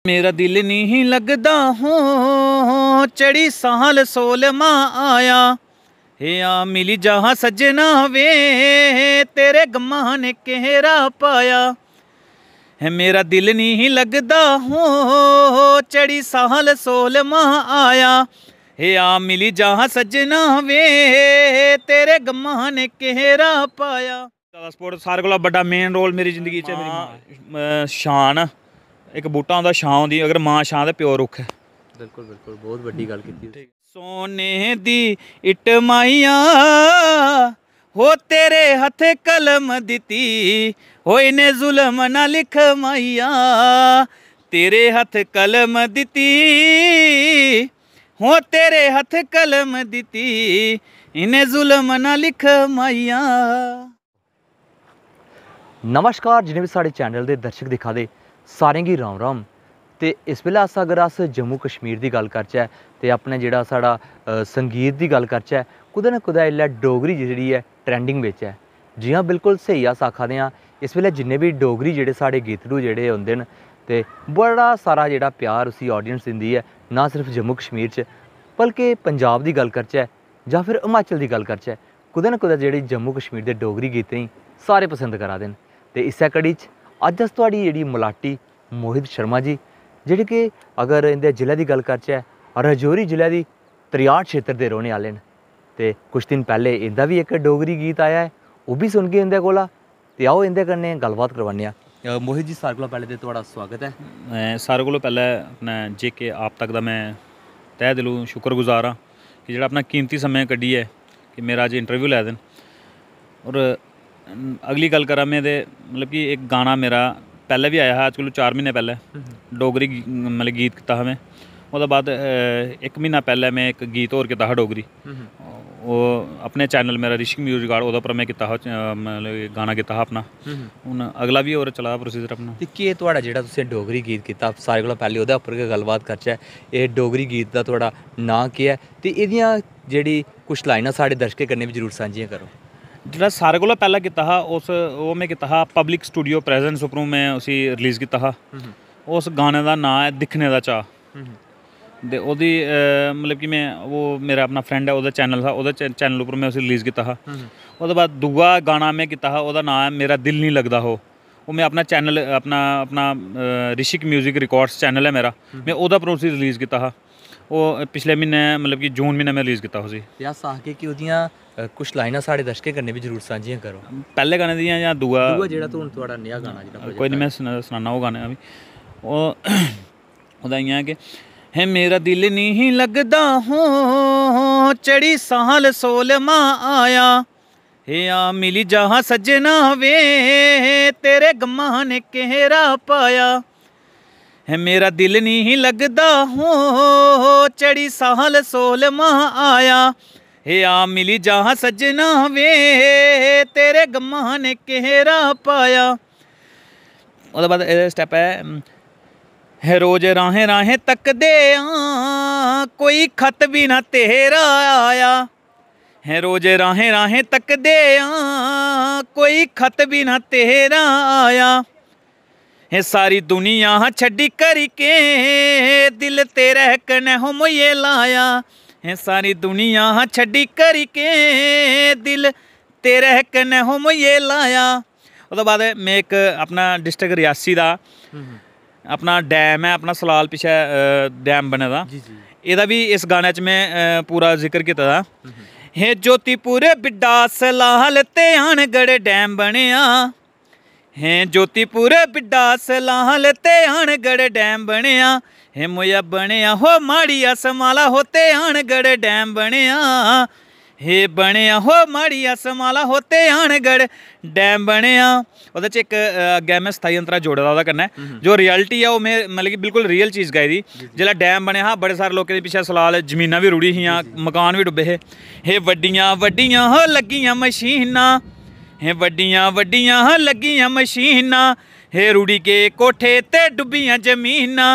मेरा दिल नहीं लगदा हो चढ़ी साल सोलमा आया हे आ मिली जहाँ सजना वे तेरे गम्मा ने केहरा पाया है। मेरा दिल नहीं लगदा हो चढ़ी साल सोलमा आया हे आ मिली जहाँ सजना वे तेरे गम्मा ने केहरा पाया। स्पोर्ट सारे कोला बड़ा मेन रोल मेरी जिंदगी च मेरी शान एक बूटा होंदा छां होंदी, अगर मां छां ते प्यो रुख है। बिल्कुल बिल्कुल बहुत वड्डी गल कीती। सोने दी इट माइया हो तेरे हथ कलम दिती हो इने जुल्म ना लिख माइया तेरे हथ कलम दिती हो तेरे हथ कलम दिती इने जुल्म ना लिख माइया। नमस्कार जिन्हें भी साढ़े चैनल के दर्शक दिखा दे सारें गी राम राम। तो इस वेले अगर अस जम्मू कश्मीर की गल करचै तो अपने जिहड़ा साढ़ा संगीत की गल करचै कुदै ना कुदै इसलै डोगरी जिहड़ी है ट्रेंडिंग बिच है। जी हाँ बिल्कुल सही अस आखा दे आं इस वेले जिन्ने भी डोगरी जिहड़े साढ़े गीतड़ू जिहड़े होंदे न ते बड़ा सारा जिहड़ा प्यार उसी ऑडियंस दिंदी है, ना सिर्फ जम्मू कश्मीर च बल्कि पंजाब की गल करचै जां फिर हिमाचल की गल करचै कुदै ना कुदै जिहड़ी जम्मू कश्मीर के डोगरी गीतें सारे पसंद करा दे न। ते इस्सै कड़ी च अज्ज अस तुहाड़ी जेह्ड़ी मलाटी मोहित शर्मा जी जेह्ड़े कि अगर इंदे जिले की गल करचै राजौरी जिले की त्रियाड़ क्षेत्र के रौहने आह्ले न। ते कुछ दिन पहले इंदा भी एक डोगरी गीत आया है, वह भी सुनगे इंदे कोला। ते आओ इंदे कन्नै गलबात करवाने आं। मोहित जी सारे कोला पैह्ले ते तुहाड़ा स्वागत है। मैं सारे कोला पैह्ले अपना JK आप तक दा मैं तहे दिलों शुक्रगुजार हाँ कि जेह्ड़ा अपना कीमती समय कड्ढियै कि मेरा अज इंटरव्यू लै दे न। और अगली गल करा में ते मतलब कि एक गाना मेरा पहले भी आया हा, अज कोलू 4 महीने पहले डोगरी मतलब गीत कीता हा मैं। ओह्दे बाद 1 महीना पहले मैं एक गीत होर कीता हा डोगरी, ओह् अपने चैनल मेरा ऋषिक म्यूजिक गार्ड ओह्दे उप्पर मैं कीता हा मतलब गाना कीता हा अपना। हून अगला भी होर चला दा प्रोसीजर अपना। ते केह् तुहाड़ा जेह्ड़ा तुसें डोगरी गीत कीता सारे कोला पैह्ले ओह्दे उप्पर गै गल्लबात करचै। एह् डोगरी गीत दा तुहाड़ा नांऽ केह् ऐ ते एह्दियां जेह्ड़ी कुछ लाइनां साढ़े दर्शकें कन्नै भी जरूर सांझियां करो। जेह्ड़ा सारे कोला पैह्ला कीता हा ओह् मैं कीता हा पब्लिक स्टूडियो प्रेजेंस उप्परों मैं उसी रिलीज़ कीता हा। उस गाने दा नांऽ है दिक्खने दा चाऽ। ते ओह्दी मतलब कि मैं ओह् मेरा अपना फ्रेंड है ओह्दा चैनल था, ओह्दे चैनल उप्पर मैं उसी रिलीज़ कीता हा। ओह्दे बाद दूआ गाना मैं कीता हा ओह्दा नांऽ है मेरा दिल नहीं लगदा हो। ओह् मैं अपना चैनल अपना ऋषिक म्यूजिक रिकॉर्ड्स चैनल है मेरा, मैं ओह्दे उप्पर उसी रिलीज़ कीता हा। ओह् पिछले म्हीने मतलब कि जून म्हीने में रिलीज़ कीता उसी। ते अस आखगे कि ओह्दियां कुछ लाइनां साढ़े दर्शकें कन्नै भी जरूर सांझियां करो। पैह्ले गाने दियां जां दूआ जेह्ड़ा हून थुआढ़ा नेहा गाना जेह्ड़ा कोई नहीं मैं सनाना ओह् गाने भी। ओह्दा इ'यां कि है मेरा दिल नहीं लगदा हो चढ़ी साल सोलमा आया हे आ मिली जहाँ सजना वे तेरे गम्मा ने केहरा पाया है। मेरा दिल नहीं लगदा हो चढ़ी साल सोलमा आया हे आ मिली जहाँ सजना वे तेरे गम्मा ने केहरा पाया। ओह्दे बाद स्टैप है रोज राहें राहें तकदे कोई खत भी ना तेरा आया है। रोज राहें राहें तकदे कोई खत भी ना तेरा आया है। सारी दुनिया छड्डी करी के दिल तेरे कन्नै हो मोये लाया है। सारी दुनिया छड्डी करी के दिल तेरे कन्नै हो मोये लाया। ओह्दे बाद मैं एक अपना डिस्ट्रिक्ट रियासी दा अपना डैम है अपना सलाल पिच्छे डैम बने दा, एह्दा भी इस गाने च मैं पूरा जिक्र कीता दा है। ज्योतिपुर बिड्डा सलाल ते आनगढ़ डैम बनेआ है। ज्योतिपुर बिड्डा सलाल ते आनगढ़ डैम बनेआ है। मोया बनेआ हो माड़िया समाला हो ते आनगढ़ डैम बनेआ हे बनेआ हो माड़िया समाला हो ते आनगढ़ डैम बनेआ। ओह्दे च एक अग्गें मैं 27 अंतरा जोड़े दा ओह्दे कन्नै जो रियलिटी है ओह् में मतलब कि बिल्कुल रियल चीज़ गाई दी। जेल्लै डैम बनेआ हा बड़े सारे लोकें दे पिच्छे सलाल जमीनां भी रुड़ी हियां, मकान भी डुब्बे हे वड्डियां वड्डियां हो लग्गियां मशीनां हे वड्डियां वड्डियां हो लग्गियां मशीनां हे रुड़ी गे कोठे ते डुब्बियां जमीनां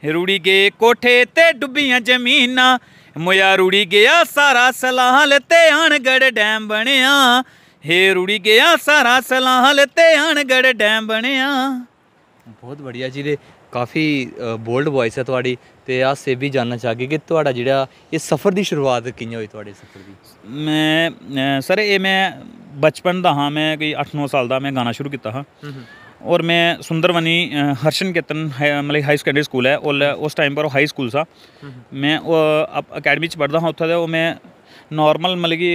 हे रुड़ी गे कोठे ते डुब्बियां जमीनां मोया रुड़ी गया सारा सलाल ते आनगढ़ डैम बनेआ हे रुड़ी गया सारा सलाल ते आनगढ़ डैम बनेआ। बहुत बढ़िया जी। ਕਾਫੀ ਬੋਲਡ ਵੌਇਸ ਹੈ ਤੁਹਾਡੀ ਤੇ ਆ ਸੇ ਵੀ ਜਾਨਣਾ ਚਾਹਾਂਗੇ ਕਿ ਤੁਹਾਡਾ ਜਿਹੜਾ ਇਹ ਸਫ਼ਰ ਦੀ ਸ਼ੁਰੂਆਤ ਕਿਵੇਂ ਹੋਈ ਤੁਹਾਡੇ ਸਫ਼ਰ ਦੀ ਮੈਂ ਸਰ ਇਹ ਮੈਂ ਬਚਪਨ ਦਾ ਹਾਂ ਮੈਂ ਕੋਈ 8-9 ਸਾਲ ਦਾ ਮੈਂ ਗਾਣਾ ਸ਼ੁਰੂ ਕੀਤਾ ਹਾਂ और मैं सुंदरवनी हर्षन केतन मतलब हाई सकैंडरी स्कूल है उस टाइम पर हाई स्कूल सा मैं अकैडमी च पढ़दा हाँ उत्थे वो मैं नॉर्मल मतलब कि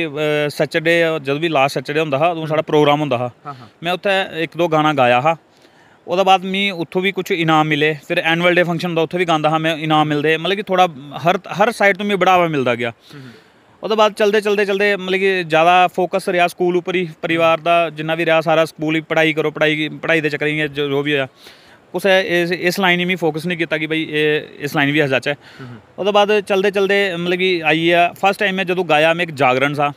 सैटरडे जब भी लास्ट सैटरडे होंदा हा उदों साडा प्रोग्राम होंदा हा मैं उत्थे 1-2 गाना गाया हा ਉਹਦੇ ਬਾਅਦ मी ਉੱਥੋਂ ਵੀ ਕੁਝ ਇਨਾਮ ਮਿਲੇ ਫਿਰ ਐਨੂਅਲ ਡੇ ਫੰਕਸ਼ਨ ਹੁੰਦਾ ਉੱਥੇ ਵੀ ਗਾਉਂਦਾ ਹਾਂ ਮੈਂ ਇਨਾਮ ਮਿਲਦੇ ਮਤਲਬ ਕਿ ਥੋੜਾ ਹਰ ਸਾਈਡ ਤੋਂ ਮੈਨੂੰ ਬੜਾਵਾ ਮਿਲਦਾ ਗਿਆ ਉਹਦੇ ਬਾਅਦ ਚਲਦੇ ਮਤਲਬ ਕਿ ਜ਼ਿਆਦਾ ਫੋਕਸ ਰਿਹਾ ਸਕੂਲ ਉੱਪਰ ਹੀ ਪਰਿਵਾਰ ਦਾ ਜਿੰਨਾ ਵੀ ਰਿਹਾ ਸਾਰਾ ਸਕੂਲ ਹੀ ਪੜ੍ਹਾਈ ਕਰੋ ਪੜ੍ਹਾਈ ਦੇ ਚੱਕਰ ਹੀ ਜੋ ਵੀ ਹੋਇਆ ਕੁਛ ਇਸ ਲਾਈਨ ਹੀ ਮੈਂ ਫੋਕਸ ਨਹੀਂ ਕੀਤਾ ਕਿ ਬਈ ਇਹ ਇਸ ਲਾਈਨ ਵੀ ਹਸ ਜਾਚਾ ਉਹਦੇ ਬਾਅਦ ਚਲਦੇ ਮਤਲਬ ਕਿ ਆਈ ਆ ਫਸਟ ਟਾਈਮ ਮੈਂ ਜਦੋਂ ਗਾਇਆ ਮੈਂ ਇੱਕ ਜਾਗਰਣ ਸਾ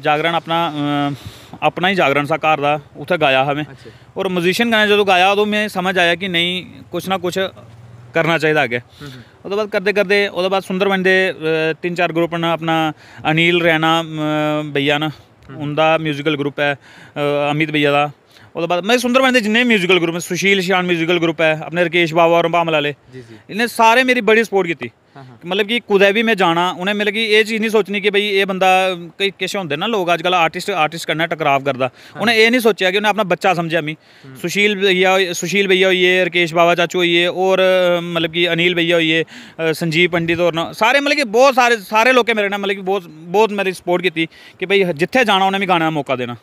ਜਾਗਰਣ ਆਪਣਾ ਹੀ ਜਾਗਰਣ ਸਾ ਘਰ ਦਾ ਉੱਥੇ ਗਾਇਆ ਹਾਂ ਮੈਂ ਔਰ ਮਿਊਜ਼ੀਸ਼ੀਅਨ ਗਾਣੇ ਜਦੋਂ ਗਾਇਆ ਉਦੋਂ ਮੈਂ ਸਮਝ ਆਇਆ ਕਿ ਨਹੀਂ ਕੁਛ ਨਾ ਕੁਛ ਕਰਨਾ ਚਾਹੀਦਾ ਅੱਗੇ ਉਹਦੇ ਬਾਅਦ ਕਰਦੇ ਉਹਦੇ ਬਾਅਦ ਸੁੰਦਰਬਨ ਦੇ 3-4 ਗਰੁੱਪ ਨੇ ਆਪਣਾ ਅਨੀਲ ਰੈਨਾ ਭਈਆ ਨਾ ਉਹਦਾ ਮਿਊਜ਼ੀਕਲ ਗਰੁੱਪ ਹੈ ਅਮਿਤ ਭਈਆ ਦਾ ਉਹਦੇ ਬਾਅਦ ਮੈਂ ਸੁੰਦਰਬਨ ਦੇ ਜਿੰਨੇ ਮਿਊਜ਼ੀਕਲ ਗਰੁੱਪ ਸੁਸ਼ੀਲ ਸ਼ਾਨ ਮਿਊਜ਼ੀਕਲ ਗਰੁੱਪ ਹੈ ਆਪਣੇ ਰਕੇਸ਼ ਬਾਵਾ ਔਰ ਭਾਮਲ ਵਾਲੇ ਇਹਨੇ ਸਾਰੇ ਮੇਰੀ ਬੜੀ ਸਪੋਰਟ ਕੀਤੀ मतलब कि कुदै भी मैं जाना उन्हें मतलब कि ये चीज़ नहीं सोचनी कि भाई ये बंदा कई किश होंदे ना लोग अजकल आर्टिस्ट कन्नै टकराव करदा उन्हें ये नहीं सोचेआ कि उन्हें अपना बच्चा समझेआ मी सुशील भैया होई गे रकेश बाबा चाचू होई गे और मतलब कि अनिल भैया होई गे संजीव पंडित और सारे मतलब कि बहुत सारे लोकें मेरे ने मतलब कि बहुत मेरी सपोर्ट की कि भाई जिथे जाना उन्हें भी गाने दा मौका देना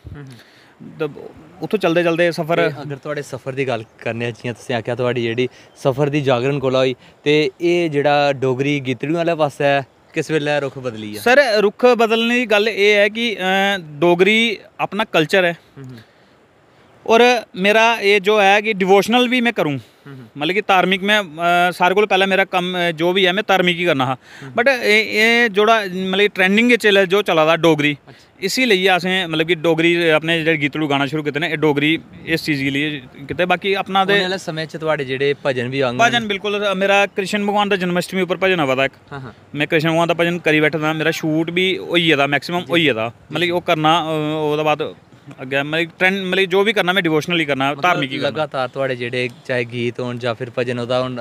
ਉੱਥੋਂ ਚਲਦੇ ਸਫ਼ਰ ਅਗਰ ਤੁਹਾਡੇ ਸਫ਼ਰ ਦੀ ਗੱਲ ਕਰਨੇ ਆ ਜਿਵੇਂ ਤੁਸੀਂ ਆਖਿਆ ਤੁਹਾਡੀ ਜਿਹੜੀ ਸਫ਼ਰ ਦੀ ਜਾਗਰਣ ਕੋਲ ਹੋਈ ਤੇ ਇਹ ਜਿਹੜਾ ਡੋਗਰੀ ਗੀਤੜੂ ਵਾਲਾ ਪਾਸਾ ਹੈ ਕਿਸ ਵੇਲੇ ਰੁੱਖ ਬਦਲੀ ਆ ਸਰ ਰੁੱਖ ਬਦਲਣ ਦੀ ਗੱਲ ਇਹ ਹੈ ਕਿ ਡੋਗਰੀ ਆਪਣਾ ਕਲਚਰ ਹੈ ਔਰ ਮੇਰਾ ਇਹ ਜੋ ਹੈ ਕਿ डिवोशनल भी मैं करूँ मतलब कि धार्मिक मैं सारे को पहले मेरा कम जो भी है मैं धार्मिक ही करना हा बट ये जोड़ा मतलब ट्रेंडिंग जो चला दा डोगरी इसी लिए असें मतलब कि डोगरी अपने जेह्ड़े गीतड़ू गाना शुरू कीते ने डोगरी इस चीज़ के लिए कीते बाकी अपना दे समय च तुहाडे जेह्ड़े भजन भी आंगे भजन बिल्कुल मेरा कृष्ण भगवान दा जन्माष्टमी उप्पर भजन आवा दा इक मैं कृष्ण भगवान दा भजन करी बैठा दा मेरा शूट भी होई गेदा मैक्सिमम होई गेदा मतलब कि ओह् करना ओह्दे बाद अग्गें मतलब ट्रेंड मतलब जो भी करना मैं डिवोशनली करना धार्मिक ही करना लगातार तुहाडे जेह्ड़े चाहे गीत होन जां फिर भजन ओह्दा हुन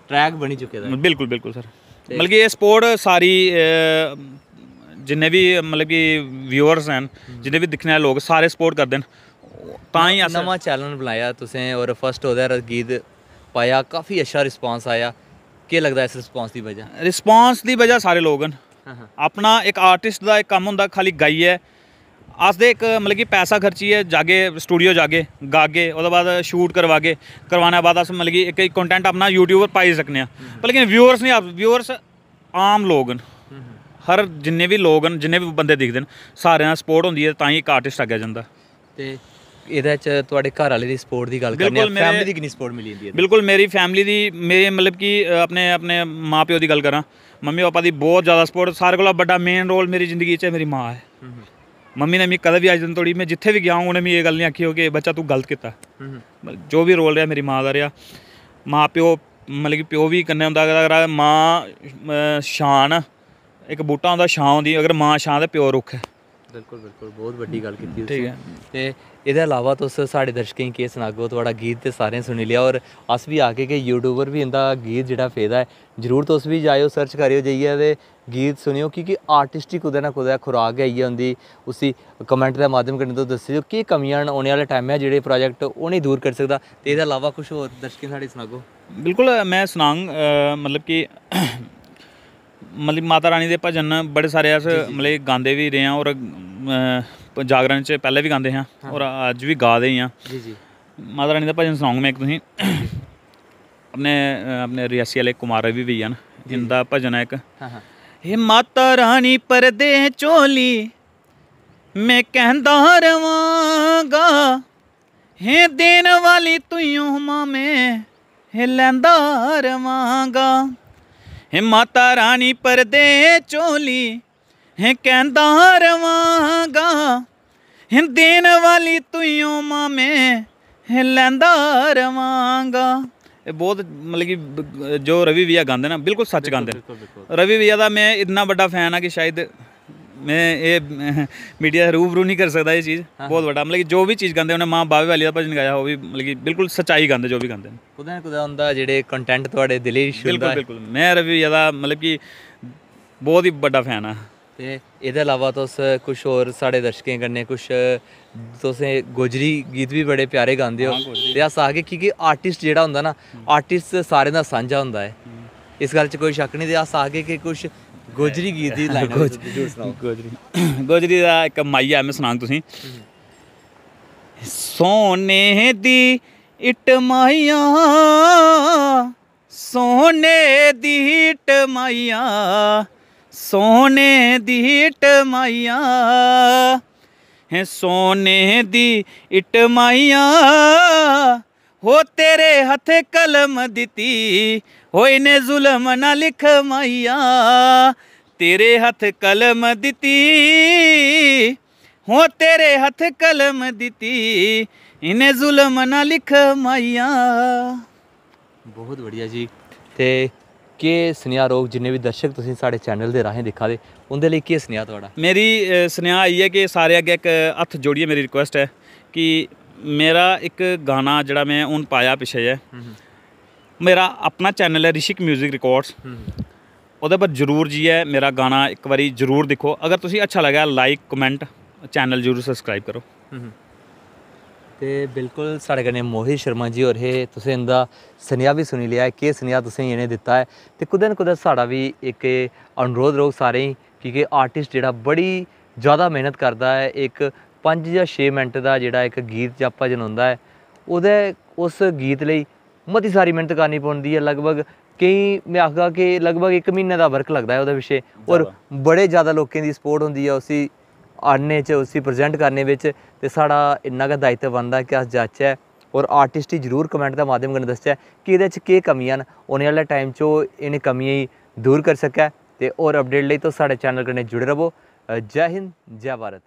ट्रैक बनी चुके दा बिल्कुल सर मतलब कि ये स्पोर्ट सारी जिन्ने भी मतलब कि व्यूअर्स हैं जिन्ने भी दिक्खने आह्ले लोग सारे सपोर्ट करदे न तां ही अस नवां चैनल बनाया तुसें और फर्स्ट ओह्दा गीत पाया काफ़ी अच्छा रिस्पांस आया केह् लगदा इस रिस्पांस दी वजह सारे लोग न अपना एक आर्टिस्ट दा इक कम्म होंदा खाली गाइयै अस ते इक मतलब कि पैसा खर्चिए जागे स्टूडियो जागे गागे ओह्दे बाद शूट करवाने बाद अस मतलब कि एक कंटेंट अपना यूट्यूब पर पाई सकने पर लेकिन व्यूअर्स नहीं व्यूअर्स आम लोग न हर जिन्ने भी लोग न जिन्ने भी बंदे दिखदे न सारें दा सपोर्ट होंदी है तां ही इक आर्टिस्ट अग्गें जंदा ते एह्दे च तुहाडे घर आह्ले दी सपोर्ट दी गल करने आं फैमिली दी किन्नी सपोर्ट मिली जंदी है बिल्कुल मेरी फैमिली दी मेरे मतलब कि अपने माँ प्यो दी गल करां मम्मी पापा दी बहुत ज़्यादा सपोर्ट सारे कोला बड्डा मेन रोल मेरी जिंदगी च मेरी माँ है मम्मी ने मिगी कदें भी अज दिन धोड़ी मैं जिथे भी गया हूँ उन्हें मिगी ये गल नहीं आखी हो कि बच्चा तू गलत कीता जो भी रोल रहा मेरी माँ का रहा माँ प्यो मतलब कि प्यो भी कन्नै होंदा अगर माँ शान एक बूटा होंदा छां होंदी अगर माँ छां ते प्यो रुख है बिल्कुल बहुत बड्डी गल कीती ठीक है ते एह्दे अलावा तुस साढ़े दर्शकें गी केह् सनागो थुआढ़ा गीत ते सारें सुनी लिया और अस भी आके कि यूट्यूबर भी इंदा गीत जेह्ड़ा पेदा है जरूर तुस भी जाएओ सर्च करेओ जाइयै ते गीत सुनियो क्योंकि आर्टिस्ट ही कुदै ना कुदै खुराक गै इ'यै होंदी उसी कमेंट दे माध्यम कन्नै तुस दस्सेओ केह् कमियां न औने आह्ले टाइम जेह्ड़े प्रोजेक्ट उ'नेंगी दूर करी सकदा ते एह्दे अलावा कुछ होर दर्शकें साढ़े सनागो बिल्कुल मैं सनांग मतलब कि मतलब माता रानी दे भजन बड़े सारे अस मतलब गांदे भी रेह् आं और जागरण च पैह्ले भी गांदे हैं और अज्ज भी गा दे ही आं माता रानी दा भजन सनांग मैं इक तुसेंगी अपने रियासी आह्ले कुमार रवि भैया न जिंदा भजन है इक हे माता रानी परदे चोली मैं कहंदा रवांगा हे देन वाली तुइयों मामे हे लैंदा रवांगा हे माता रानी परदे चोली है कहंदा रवांगा है देन वाली तुइयों मामे है लैंदा रवांगा ये बहुत मतलब कि जो रवि भैया गांदे ना बिल्कुल सच गांदे रवि भैया दा मैं इतना बड़ा फैन हाँ कि शायद मैं ये मीडिया रूबरू नहीं कर सकता ये चीज़ बहुत बड़ा मतलब कि जो भी चीज़ गाते उन्हें माँ बावे वाली का भजन गाया वो भी मतलब कि बिल्कुल सच्चाई गाते जो भी गाते हैं ਕੁਦੇ ਨਾ ਕੁਦੇ ਹੁੰਦਾ ਜਿਹੜੇ ਕੰਟੈਂਟ ਤੁਹਾਡੇ ਦਿਲੀ ਛੂਹਦਾ बिल्कुल ਹੈ बिल्कुल मैं रवि ज़्यादा मतलब कि बहुत ही बड़ा फैन हाँ ते एह्दे अलावा तुस कुछ होर साढ़े दर्शकें कन्नै कुछ तुसें गोजरी गीत भी बड़े प्यारे गांदे हो हाँ, गोजरी। ते अस आखगे कि आर्टिस्ट जेह्ड़ा होंदा ना आर्टिस्ट सारें दा सांझा होंदा है इस गल्ल च कोई शक नहीं ते अस आखगे कि कुछ गोजरी गीत दी लाइन जरूर सनाओ गोजरी गोजरी दा इक माइया मैं सनांग तुसें सोने दी इट माइया सोने दी इट माइया सोने दी इट माइया है सोने दी इट माइया हो तेरे हथ कलम दिती हो इन्हें जुल्म ना लिख माइया तेरे हथ कलम दिती हो तेरे हथ कलम दिती इन्हें जुल्म ना लिख माइया बहुत बढ़िया जी ते केह् सनेहा रोग जिन्ने भी दर्शक तुसीं साढ़े चैनल दे राहें दिक्खा दे उंदे लेई केह् सनेहा थुआढ़ा मेरी सनेहा आई है कि सारे अग्गे इक हत्थ जोड़िए मेरी रिक्वेस्ट है कि मेरा एक गाना जड़ा मैं हूँ पाया पिछे है मेरा अपना चैनल है ऋषिक म्यूजिक रिकॉर्ड्स ਉਹਦੇ पर जरूर जाइए मेरा गाना एक बारी जरूर दिखो अगर तुसी अच्छा लगा लाइक कमेंट चैनल जरूर सब्सक्राइब करो ते बिल्कुल साढ़े कन्नै मोहित शर्मा जी होर हे तुसें इंदा सनेहा भी सुनी लिया है केह् सनेहा तुसें इ'नें दित्ता है ते कुदै ना कुदै साढ़ा भी एक अनुरोध रौह्ग सारें गी कि आर्टिस्ट जेह्ड़ा बड़ी ज़्यादा मेहनत करदा है एक 5 ਜਾਂ 6 मिनट ਦਾ ਜਿਹੜਾ ਇੱਕ ਗੀਤ ਜਾਂ ਭਜਨ ਹੁੰਦਾ ਹੈ ਉਹਦੇ ਉਸ ਗੀਤ ਲਈ ਮਤੀ ਸਾਰੀ ਮਿਹਨਤ ਕਰਨੀ ਪੈਂਦੀ ਹੈ ਲਗਭਗ ਕਈ ਮੈਂ ਆਖਦਾ ਕਿ ਲਗਭਗ 1 ਮਹੀਨੇ ਦਾ ਵਰਕ ਲੱਗਦਾ ਹੈ ਉਹਦੇ ਪਿੱਛੇ ਔਰ ਬੜੇ ਜ਼ਿਆਦਾ ਲੋਕਾਂ ਦੀ ਸਪੋਰਟ ਹੁੰਦੀ ਹੈ ਉਸੀ ਆਨੇ ਚ ਉਸੀ ਪ੍ਰੈਜ਼ੈਂਟ ਕਰਨੇ ਵਿੱਚ ਤੇ ਸਾਡਾ ਇੰਨਾ ਕੁ ਦਾਇਤਵ ਬਣਦਾ ਕਿ ਅਸ ਜਾਚੈ ਔਰ ਆਰਟਿਸਟ ਹੀ ਜ਼ਰੂਰ ਕਮੈਂਟ ਦਾ ਮਾਧਿਅਮ ਕਨੇ ਦੱਸਿਆ ਕਿ ਇਹਦੇ ਚ ਕੀ ਕਮੀਆਂ ਹਨ ਆਉਣ ਵਾਲੇ ਟਾਈਮ 'ਚ ਇਹਨੇ ਕਮੀਆਂ ਹੀ दूर कर सकै ते और अपडेट ਲਈ तो साढ़े चैनल कन्नै जुड़े रवो जय हिंद जय भारत।